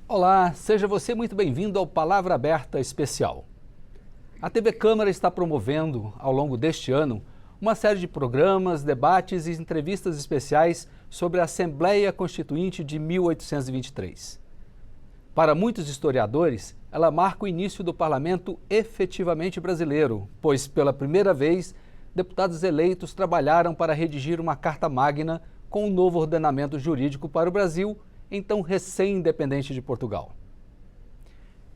Olá, seja você muito bem-vindo ao Palavra Aberta Especial. A TV Câmara está promovendo, ao longo deste ano, uma série de programas, debates e entrevistas especiais sobre a Assembleia Constituinte de 1823. Para muitos historiadores, ela marca o início do parlamento efetivamente brasileiro, pois, pela primeira vez, deputados eleitos trabalharam para redigir uma Carta Magna com um novo ordenamento jurídico para o Brasil, então recém-independente de Portugal.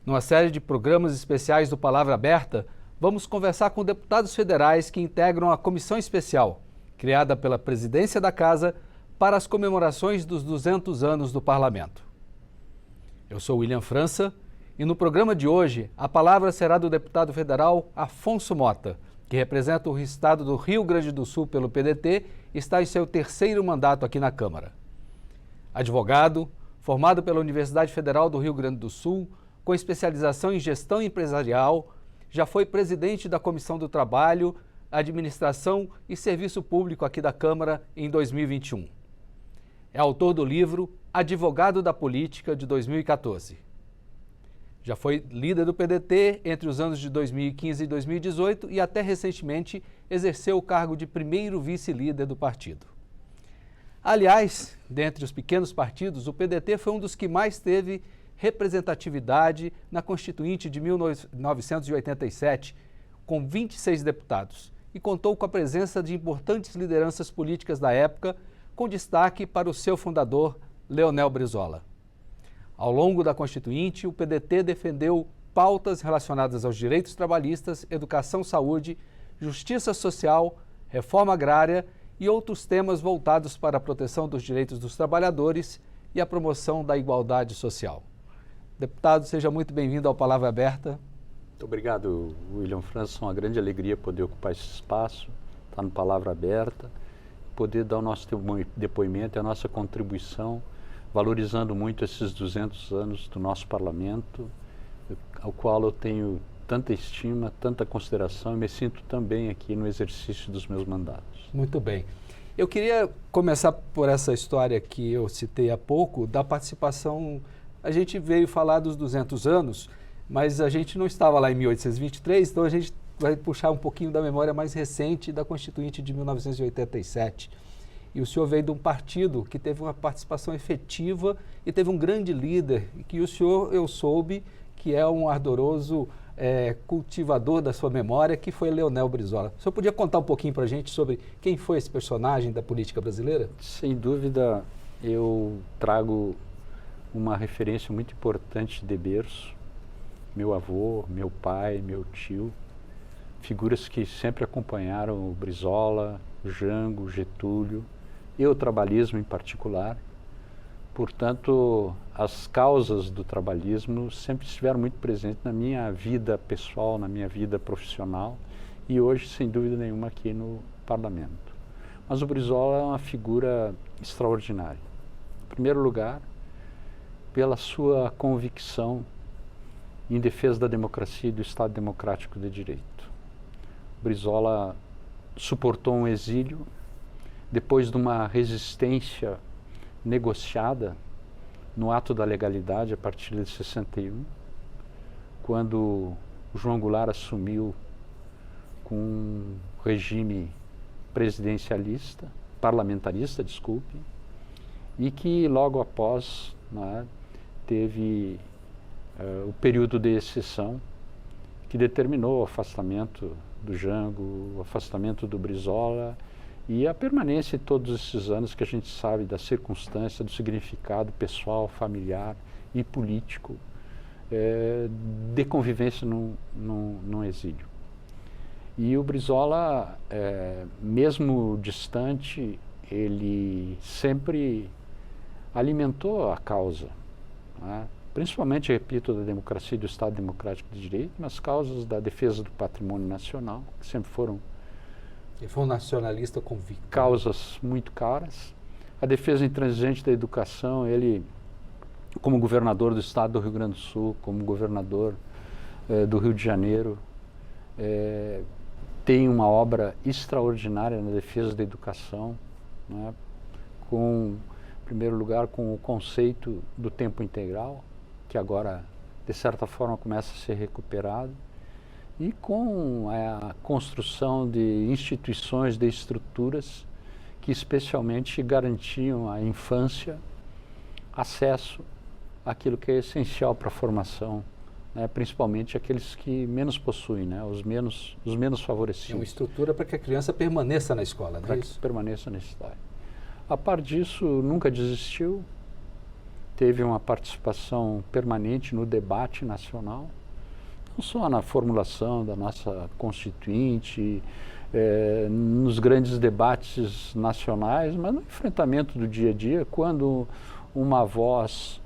Numa série de programas especiais do Palavra Aberta, vamos conversar com deputados federais que integram a Comissão Especial, criada pela Presidência da Casa para as comemorações dos 200 anos do Parlamento. Eu sou William França e no programa de hoje a palavra será do deputado federal Afonso Mota, que representa o estado do Rio Grande do Sul pelo PDT e está em seu terceiro mandato aqui na Câmara. Advogado, formado pela Universidade Federal do Rio Grande do Sul, com especialização em gestão empresarial, já foi presidente da Comissão do Trabalho, Administração e Serviço Público aqui da Câmara em 2021. É autor do livro Advogado da Política, de 2014. Já foi líder do PDT entre os anos de 2015 e 2018 e até recentemente exerceu o cargo de primeiro vice-líder do partido. Aliás, dentre os pequenos partidos, o PDT foi um dos que mais teve representatividade na Constituinte de 1987, com 26 deputados, e contou com a presença de importantes lideranças políticas da época, com destaque para o seu fundador, Leonel Brizola. Ao longo da Constituinte, o PDT defendeu pautas relacionadas aos direitos trabalhistas, educação, saúde, justiça social, reforma agrária e outros temas voltados para a proteção dos direitos dos trabalhadores e a promoção da igualdade social. Deputado, seja muito bem-vindo ao Palavra Aberta. Muito obrigado, William França. É uma grande alegria poder ocupar esse espaço, estar no Palavra Aberta, poder dar o nosso depoimento, a nossa contribuição, valorizando muito esses 200 anos do nosso parlamento, ao qual eu tenho tanta estima, tanta consideração e me sinto também aqui no exercício dos meus mandatos. Muito bem. Eu queria começar por essa história que eu citei há pouco, da participação. A gente veio falar dos 200 anos, mas a gente não estava lá em 1823, então a gente vai puxar um pouquinho da memória mais recente da Constituinte de 1987. E o senhor veio de um partido que teve uma participação efetiva e teve um grande líder, que o senhor, eu soube, que é um ardoroso cultivador da sua memória, que foi Leonel Brizola. O senhor podia contar um pouquinho para a gente sobre quem foi esse personagem da política brasileira? Sem dúvida, eu trago uma referência muito importante de berço. Meu avô, meu pai, meu tio, figuras que sempre acompanharam o Brizola, o Jango, o Getúlio e o trabalhismo em particular. Portanto, as causas do trabalhismo sempre estiveram muito presentes na minha vida pessoal, na minha vida profissional e hoje, sem dúvida nenhuma, aqui no parlamento. Mas o Brizola é uma figura extraordinária. Em primeiro lugar, pela sua convicção em defesa da democracia e do Estado Democrático de Direito. Brizola suportou um exílio depois de uma resistência negociada no ato da legalidade a partir de 61, quando o João Goulart assumiu com um regime presidencialista, parlamentarista, desculpe, e que logo após, né, teve o período de exceção que determinou o afastamento do Jango, o afastamento do Brizola e a permanência de todos esses anos que a gente sabe da circunstância, do significado pessoal, familiar e político de convivência num exílio. E o Brizola, mesmo distante, ele sempre alimentou a causa, né? Principalmente, repito, da democracia e do Estado Democrático de Direito, mas causas da defesa do patrimônio nacional, que sempre foram Ele foi um nacionalista convicto. Causas muito caras. A defesa intransigente da educação, ele, como governador do Estado do Rio Grande do Sul, como governador do Rio de Janeiro, tem uma obra extraordinária na defesa da educação, né? Em primeiro lugar, com o conceito do tempo integral, que agora, de certa forma, começa a ser recuperado, e com a construção de instituições, de estruturas que especialmente garantiam à infância acesso àquilo que é essencial para a formação, né, principalmente aqueles que menos possuem, né, os menos favorecidos. É uma estrutura para que a criança permaneça na escola, não é isso? Para que permaneça na escola. A par disso, nunca desistiu, teve uma participação permanente no debate nacional, não só na formulação da nossa Constituinte, nos grandes debates nacionais, mas no enfrentamento do dia a dia, quando uma voz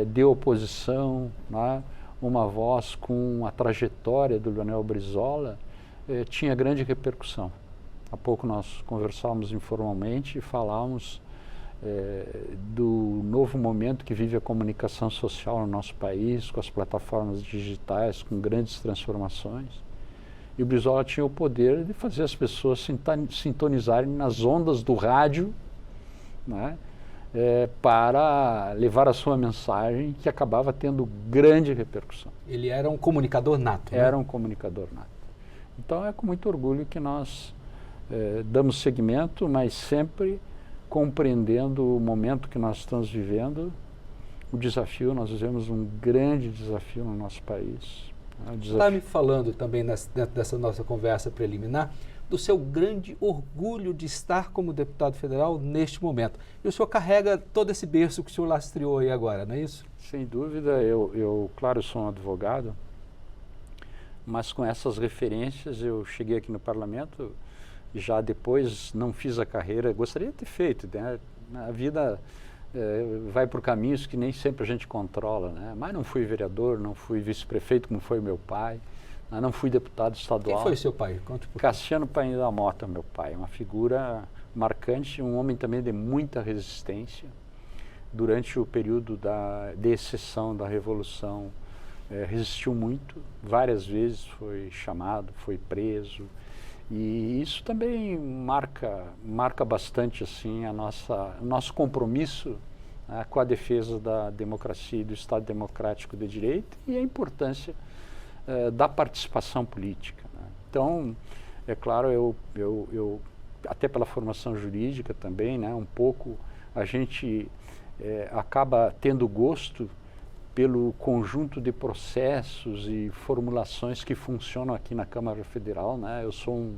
de oposição, né, uma voz com a trajetória do Leonel Brizola, tinha grande repercussão. Há pouco nós conversávamos informalmente e falávamos do novo momento que vive a comunicação social no nosso país, com as plataformas digitais, com grandes transformações. E o Brizola tinha o poder de fazer as pessoas sintonizarem nas ondas do rádio, né, para levar a sua mensagem, que acabava tendo grande repercussão. Ele era um comunicador nato, né? Era um comunicador nato. Então é com muito orgulho que nós damos seguimento, mas sempre compreendendo o momento que nós estamos vivendo, o desafio. Nós vivemos um grande desafio no nosso país. Está me falando também dentro dessa nossa conversa preliminar do seu grande orgulho de estar como deputado federal neste momento. E o senhor carrega todo esse berço que o senhor lastreou aí agora, não é isso? Sem dúvida, claro, sou um advogado, mas com essas referências eu cheguei aqui no parlamento, já depois não fiz a carreira, gostaria de ter feito, né? A vida vai por caminhos que nem sempre a gente controla, né? Mas não fui vereador, não fui vice-prefeito como foi meu pai, não fui deputado estadual. Quem foi seu pai? Conte por Cassiano Paim da Mota, meu pai, uma figura marcante, um homem também de muita resistência. Durante o período de exceção da Revolução, resistiu muito, várias vezes foi chamado, foi preso. E isso também marca bastante assim, o nosso compromisso, né, com a defesa da democracia e do Estado democrático de direito, e a importância da participação política, né? Então, é claro, eu até pela formação jurídica também, né, um pouco a gente acaba tendo gosto pelo conjunto de processos e formulações que funcionam aqui na Câmara Federal, né? Eu sou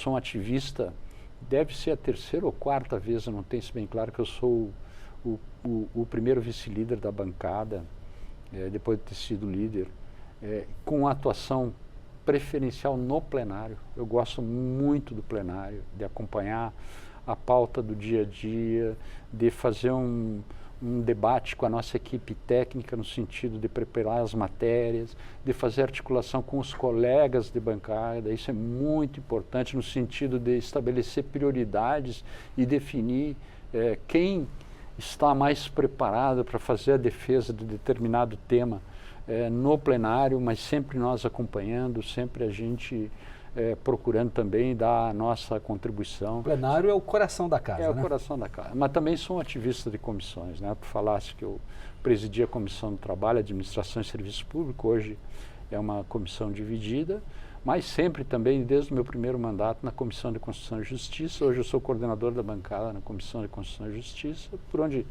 um ativista, deve ser a terceira ou quarta vez, eu não tenho isso bem claro, que eu sou o primeiro vice-líder da bancada, depois de ter sido líder, com atuação preferencial no plenário. Eu gosto muito do plenário, de acompanhar a pauta do dia a dia, de fazer um debate com a nossa equipe técnica no sentido de preparar as matérias, de fazer articulação com os colegas de bancada. Isso é muito importante no sentido de estabelecer prioridades e definir quem está mais preparado para fazer a defesa de determinado tema no plenário, mas sempre nós acompanhando, sempre a gente procurando também dar a nossa contribuição. O plenário é o coração da casa, né? É o coração da casa. Mas também sou um ativista de comissões, né? Tu falasse que eu presidi a Comissão do Trabalho, Administração e Serviço Público, hoje é uma comissão dividida, mas sempre também, desde o meu primeiro mandato, na Comissão de Constituição e Justiça. Hoje eu sou coordenador da bancada na Comissão de Constituição e Justiça, por onde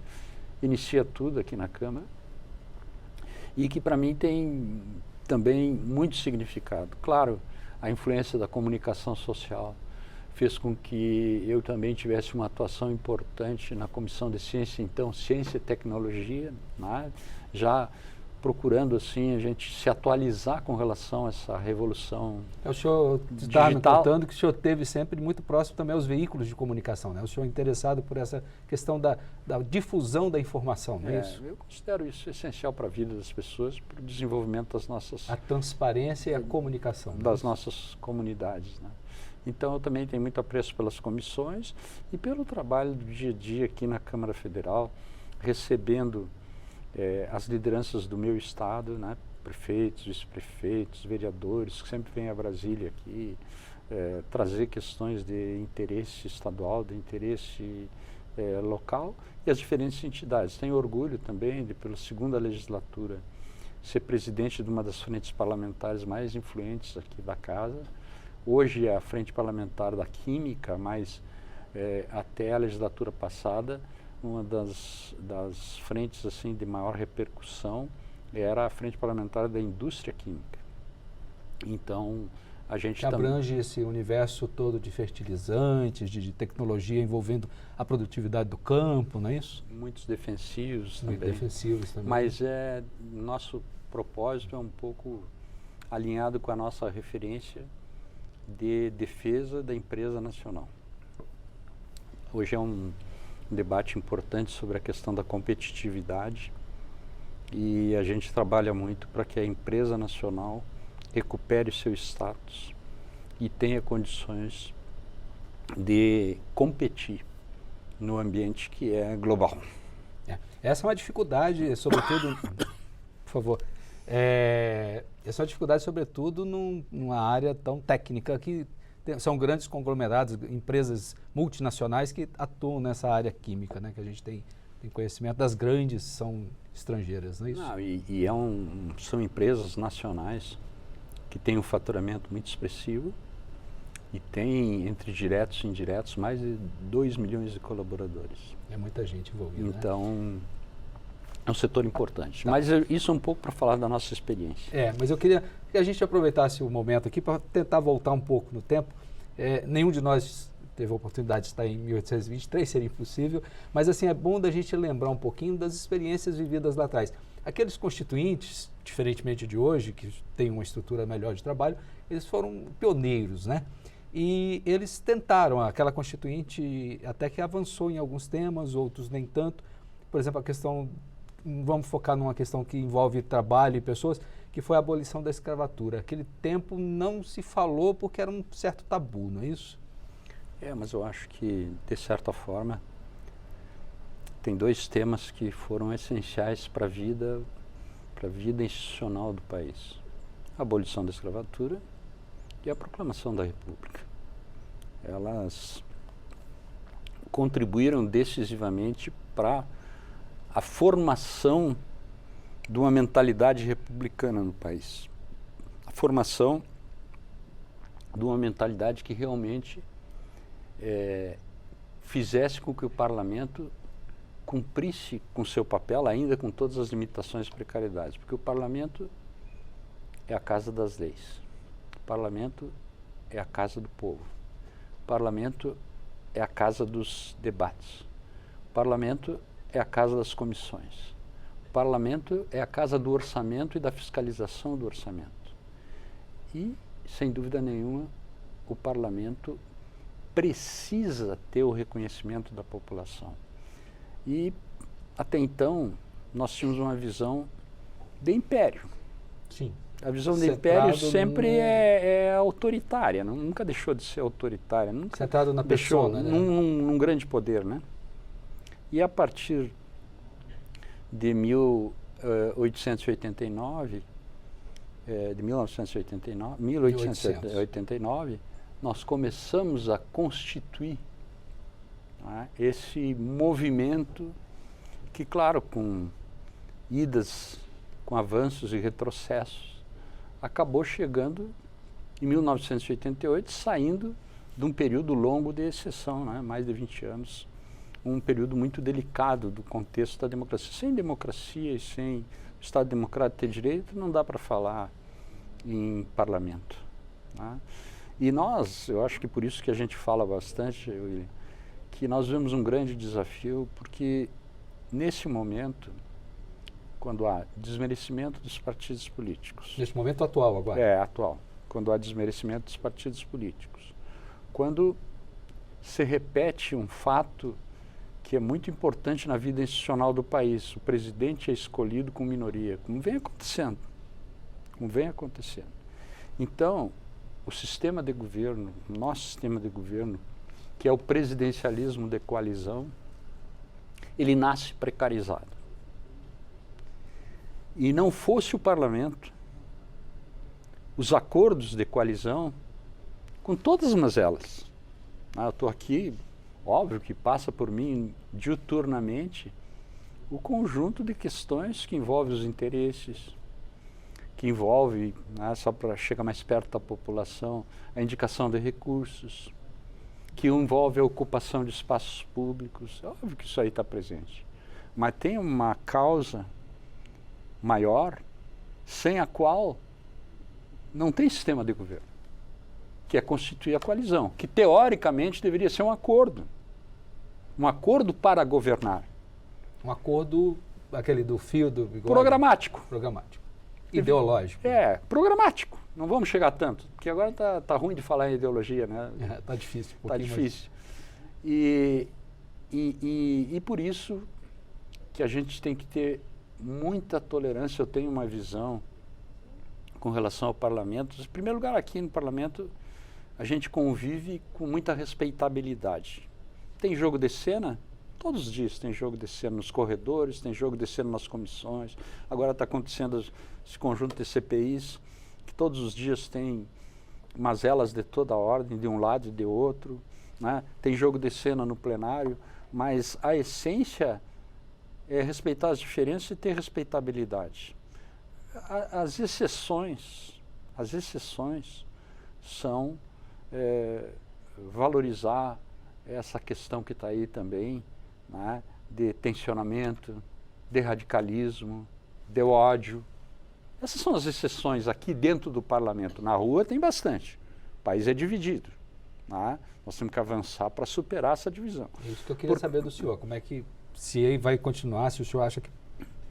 inicia tudo aqui na Câmara, e que para mim tem também muito significado. Claro, a influência da comunicação social fez com que eu também tivesse uma atuação importante na Comissão de Ciência, então, Ciência e Tecnologia, né? Já procurando assim a gente se atualizar com relação a essa revolução O senhor está me contando que o senhor esteve sempre muito próximo também aos veículos de comunicação, né? O senhor é interessado por essa questão da difusão da informação, não é isso? Eu considero isso essencial para a vida das pessoas, para o desenvolvimento das nossas... A transparência e a comunicação. Das nossas comunidades, né? Então eu também tenho muito apreço pelas comissões e pelo trabalho do dia a dia aqui na Câmara Federal, recebendo as lideranças do meu estado, né, prefeitos, vice-prefeitos, vereadores, que sempre vêm a Brasília aqui, trazer questões de interesse estadual, de interesse local e as diferentes entidades. Tenho orgulho também de, pela segunda legislatura, ser presidente de uma das frentes parlamentares mais influentes aqui da casa. Hoje é a frente parlamentar da Química, mas até a legislatura passada, uma das frentes assim, de maior repercussão era a frente parlamentar da indústria química. Então, a gente que abrange esse universo todo de fertilizantes, de tecnologia envolvendo a produtividade do campo, não é isso? Muitos defensivos Muito também. defensivos também. Mas nosso propósito é um pouco alinhado com a nossa referência de defesa da empresa nacional. Hoje é um debate importante sobre a questão da competitividade e a gente trabalha muito para que a empresa nacional recupere seu status e tenha condições de competir no ambiente que é global. Essa é uma dificuldade, sobretudo, por favor, essa é uma dificuldade, sobretudo, numa área tão técnica que são grandes conglomerados, empresas multinacionais que atuam nessa área química, né, que a gente tem conhecimento das grandes, são estrangeiras, não é isso? Não, são empresas nacionais que têm um faturamento muito expressivo e tem, entre diretos e indiretos, mais de 2 milhões de colaboradores. É muita gente envolvida, então, né? É um setor importante. Tá. Mas isso é um pouco para falar da nossa experiência. Mas eu queria que a gente aproveitasse o momento aqui para tentar voltar um pouco no tempo. Nenhum de nós teve a oportunidade de estar em 1823, seria impossível, mas assim, é bom da gente lembrar um pouquinho das experiências vividas lá atrás. Aqueles constituintes, diferentemente de hoje, que têm uma estrutura melhor de trabalho, eles foram pioneiros, né? E eles tentaram, aquela constituinte até que avançou em alguns temas, outros nem tanto. Por exemplo, a questão, vamos focar numa questão que envolve trabalho e pessoas, que foi a abolição da escravatura. Aquele tempo não se falou porque era um certo tabu, não é isso? Mas eu acho que, de certa forma, tem 2 temas que foram essenciais para a vida institucional do país. A abolição da escravatura e a proclamação da República. Elas contribuíram decisivamente para a formação de uma mentalidade republicana no país. A formação de uma mentalidade que realmente fizesse com que o parlamento cumprisse com seu papel, ainda com todas as limitações e precariedades, porque o parlamento é a casa das leis, o parlamento é a casa do povo, o parlamento é a casa dos debates, o parlamento é a casa das comissões, o parlamento é a casa do orçamento e da fiscalização do orçamento. E, sem dúvida nenhuma, o parlamento precisa ter o reconhecimento da população. E, até então, nós tínhamos uma visão de império. Sim. A visão de império sempre é autoritária, nunca deixou de ser autoritária. Nunca centrado na deixou persona, né? num grande poder, né? E a partir de 1889, nós começamos a constituir esse movimento que, claro, com idas, com avanços e retrocessos, acabou chegando em 1988, saindo de um período longo de exceção, né? Mais de 20 anos, um período muito delicado do contexto da democracia. Sem democracia e sem Estado democrático ter direito, não dá para falar em parlamento, né? E eu acho que por isso que a gente fala bastante, William, que nós vemos um grande desafio, porque nesse momento, quando há desmerecimento dos partidos políticos... Nesse momento atual agora? Atual. Quando há desmerecimento dos partidos políticos. Quando se repete um fato que é muito importante na vida institucional do país, o presidente é escolhido com minoria, como vem acontecendo. Então, o sistema de governo, nosso sistema de governo, que é o presidencialismo de coalizão, ele nasce precarizado. E não fosse o parlamento, os acordos de coalizão, com todas as mazelas. Eu estou aqui óbvio que passa por mim diuturnamente o conjunto de questões que envolvem os interesses, que envolve, né, só para chegar mais perto da população, a indicação de recursos, que envolve a ocupação de espaços públicos. É óbvio que isso aí está presente. Mas tem uma causa maior, sem a qual não tem sistema de governo, que é constituir a coalizão, que teoricamente deveria ser um acordo para governar. Um acordo, aquele do fio do bigode? Programático. Programático. Ideológico. Programático. Não vamos chegar tanto, porque agora tá ruim de falar em ideologia, né? Tá difícil. Tá difícil. E por isso que a gente tem que ter muita tolerância. Eu tenho uma visão com relação ao parlamento. Em primeiro lugar, aqui no parlamento, a gente convive com muita respeitabilidade. Tem jogo de cena? Todos os dias tem jogo de cena nos corredores, tem jogo de cena nas comissões. Agora está acontecendo esse conjunto de CPIs, que todos os dias tem mazelas de toda a ordem, de um lado e de outro, né? Tem jogo de cena no plenário, mas a essência é respeitar as diferenças e ter respeitabilidade. As exceções são valorizar essa questão que está aí também, né, de tensionamento, de radicalismo, de ódio. Essas são as exceções aqui dentro do parlamento. Na rua tem bastante. O país é dividido, né? Nós temos que avançar para superar essa divisão. É isso que eu queria saber do senhor. Como é que, se aí vai continuar, se o senhor acha que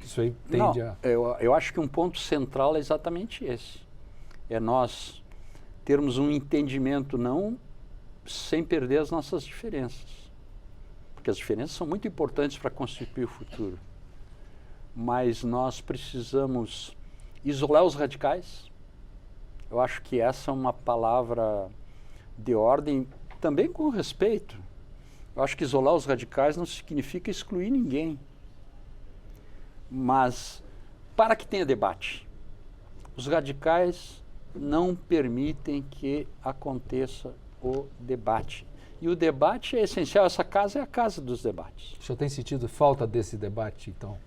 isso aí tende a... Eu acho que um ponto central é exatamente esse. É nós termos um entendimento não sem perder as nossas diferenças. Porque as diferenças são muito importantes para constituir o futuro. Mas nós precisamos isolar os radicais. Eu acho que essa é uma palavra de ordem, também com respeito. Eu acho que isolar os radicais não significa excluir ninguém. Mas, para que tenha debate, os radicais não permitem que aconteça o debate. E o debate é essencial. Essa casa é a casa dos debates. O senhor tem sentido falta desse debate, então?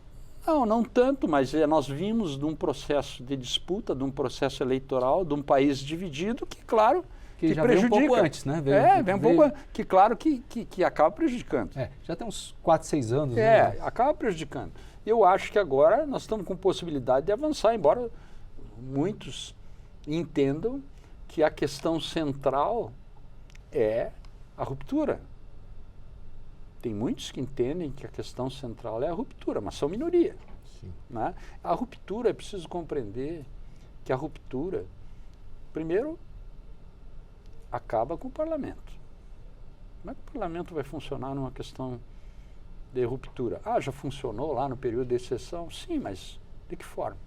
Não tanto, mas nós vimos de um processo de disputa, de um processo eleitoral, de um país dividido, que claro, que já prejudica. Veio um pouco antes, né? Vem um pouco antes, que claro que acaba prejudicando. Já tem uns 4, 6 anos. Né? Acaba prejudicando. Eu acho que agora nós estamos com possibilidade de avançar, embora muitos entendam que a questão central é a ruptura. Tem muitos que entendem que a questão central é a ruptura, mas são minoria. Sim. Né? A ruptura, é preciso compreender que a ruptura, primeiro, acaba com o parlamento. Como é que o parlamento vai funcionar numa questão de ruptura? Já funcionou lá no período de exceção? Sim, mas de que forma?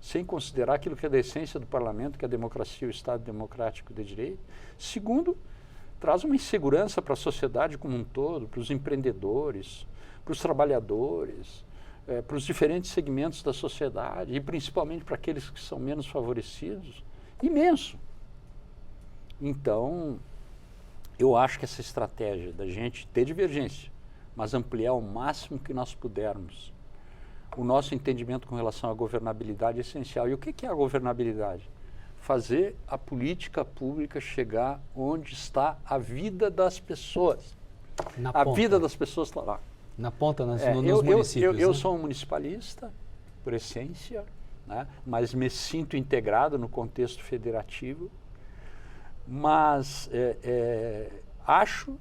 Sem considerar aquilo que é da essência do parlamento, que é a democracia, o Estado democrático de direito. Segundo, traz uma insegurança para a sociedade como um todo, para os empreendedores, para os trabalhadores, para os diferentes segmentos da sociedade e principalmente para aqueles que são menos favorecidos, imenso. Então, eu acho que essa estratégia da gente ter divergência, mas ampliar o máximo que nós pudermos o nosso entendimento com relação à governabilidade é essencial. E o que é a governabilidade? Fazer a política pública chegar onde está a vida das pessoas. A vida das pessoas está lá. Na ponta, nos municípios. Eu sou um municipalista, por essência, né? Mas me sinto integrado no contexto federativo. Mas acho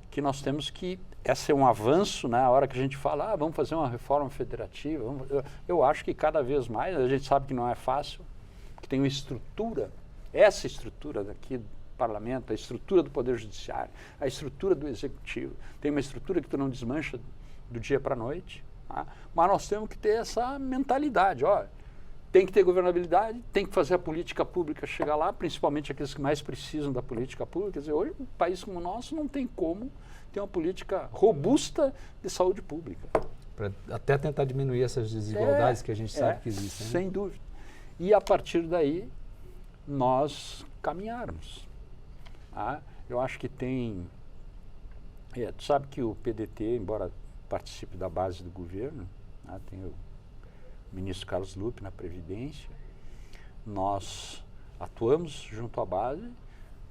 que nós temos que... Esse é um avanço, né? A hora que a gente fala, vamos fazer uma reforma federativa. Eu acho que cada vez mais, a gente sabe que não é fácil, que tem uma estrutura, essa estrutura daqui do parlamento, a estrutura do Poder Judiciário, a estrutura do Executivo. Tem uma estrutura que tu não desmancha do dia para a noite, tá? Mas nós temos que ter essa mentalidade, tem que ter governabilidade, tem que fazer a política pública chegar lá, principalmente aqueles que mais precisam da política pública. Quer dizer, hoje, um país como o nosso não tem como ter uma política robusta de saúde pública. Para até tentar diminuir essas desigualdades que a gente sabe que existem. Sem dúvida. E a partir daí, nós caminharmos. Eu acho que tem Tu sabe que o PDT, embora participe da base do governo, né, tem o ministro Carlos Lupe na Previdência, nós atuamos junto à base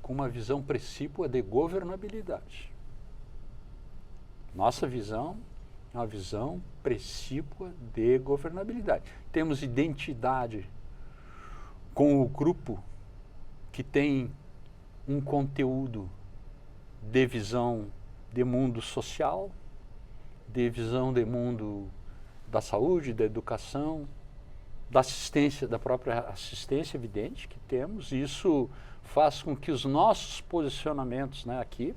com uma visão precípua de governabilidade. Nossa visão é uma visão precípua de governabilidade. Temos identidade com o grupo que tem um conteúdo de visão de mundo social, de visão de mundo da saúde, da educação, da assistência, da própria assistência evidente que temos. Isso faz com que os nossos posicionamentos, né, aqui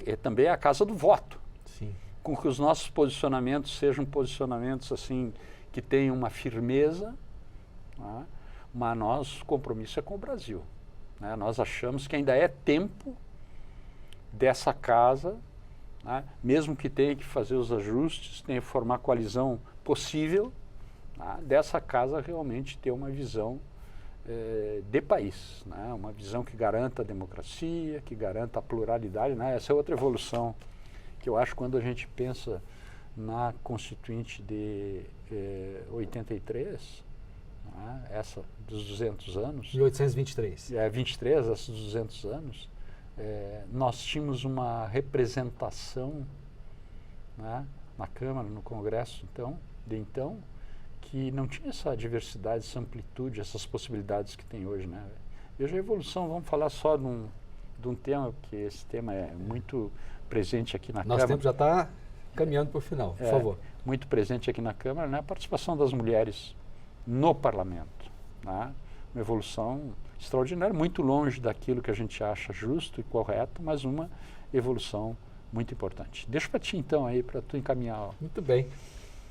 é também a casa do voto. Sim. Com que os nossos posicionamentos sejam posicionamentos assim que tenham uma firmeza, né, mas nosso compromisso é com o Brasil. Né? Nós achamos que ainda é tempo dessa casa, né, mesmo que tenha que fazer os ajustes, tenha que formar a coalizão possível, né, dessa casa realmente ter uma visão de país, né, uma visão que garanta a democracia, que garanta a pluralidade. Né? Essa é outra evolução que eu acho quando a gente pensa na Constituinte de 83, né, essa dos 200 anos. 1823. 23, esses 200 anos. Nós tínhamos uma representação, né, na Câmara, no Congresso, então, que não tinha essa diversidade, essa amplitude, essas possibilidades que tem hoje. Né? Veja a evolução, vamos falar só de um tema, porque esse tema é muito presente aqui na Câmara. Nosso tempo já está caminhando para o final, por favor. Muito presente aqui na Câmara, né, a participação das mulheres no Parlamento. Né? Uma evolução extraordinária, muito longe daquilo que a gente acha justo e correto, mas uma evolução muito importante. Deixa para ti então aí, para tu encaminhar. Muito bem.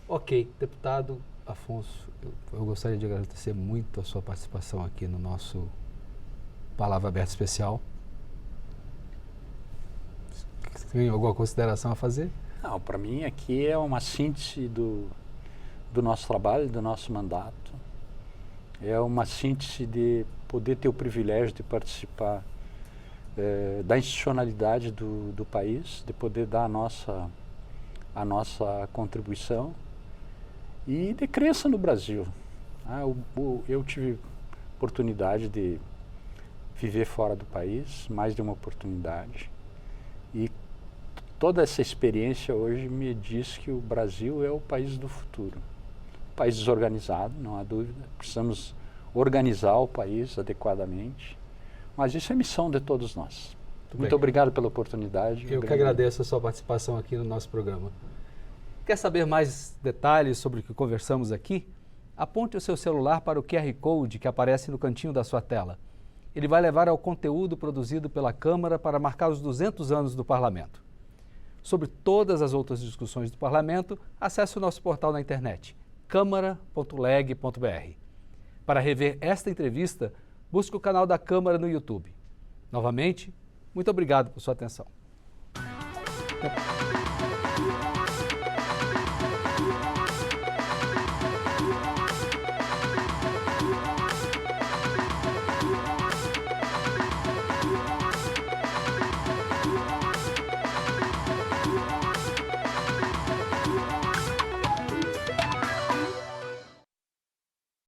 Ok, deputado Afonso, eu gostaria de agradecer muito a sua participação aqui no nosso Palavra Aberta Especial. Tem alguma consideração a fazer? Não, para mim aqui é uma síntese do nosso trabalho, do nosso mandato. É uma síntese de poder ter o privilégio de participar da institucionalidade do país, de poder dar a nossa contribuição e de crença no Brasil. Eu tive oportunidade de viver fora do país, mais de uma oportunidade, e toda essa experiência hoje me diz que o Brasil é o país do futuro. País desorganizado, não há dúvida, precisamos organizar o país adequadamente, mas isso é missão de todos nós. Muito obrigado pela oportunidade. Eu que agradeço a sua participação aqui no nosso programa. Quer saber mais detalhes sobre o que conversamos aqui? Aponte o seu celular para o QR Code que aparece no cantinho da sua tela. Ele vai levar ao conteúdo produzido pela Câmara para marcar os 200 anos do Parlamento. Sobre todas as outras discussões do Parlamento, acesse o nosso portal na internet, câmara.leg.br. Para rever esta entrevista, busque o canal da Câmara no YouTube. Novamente, muito obrigado por sua atenção.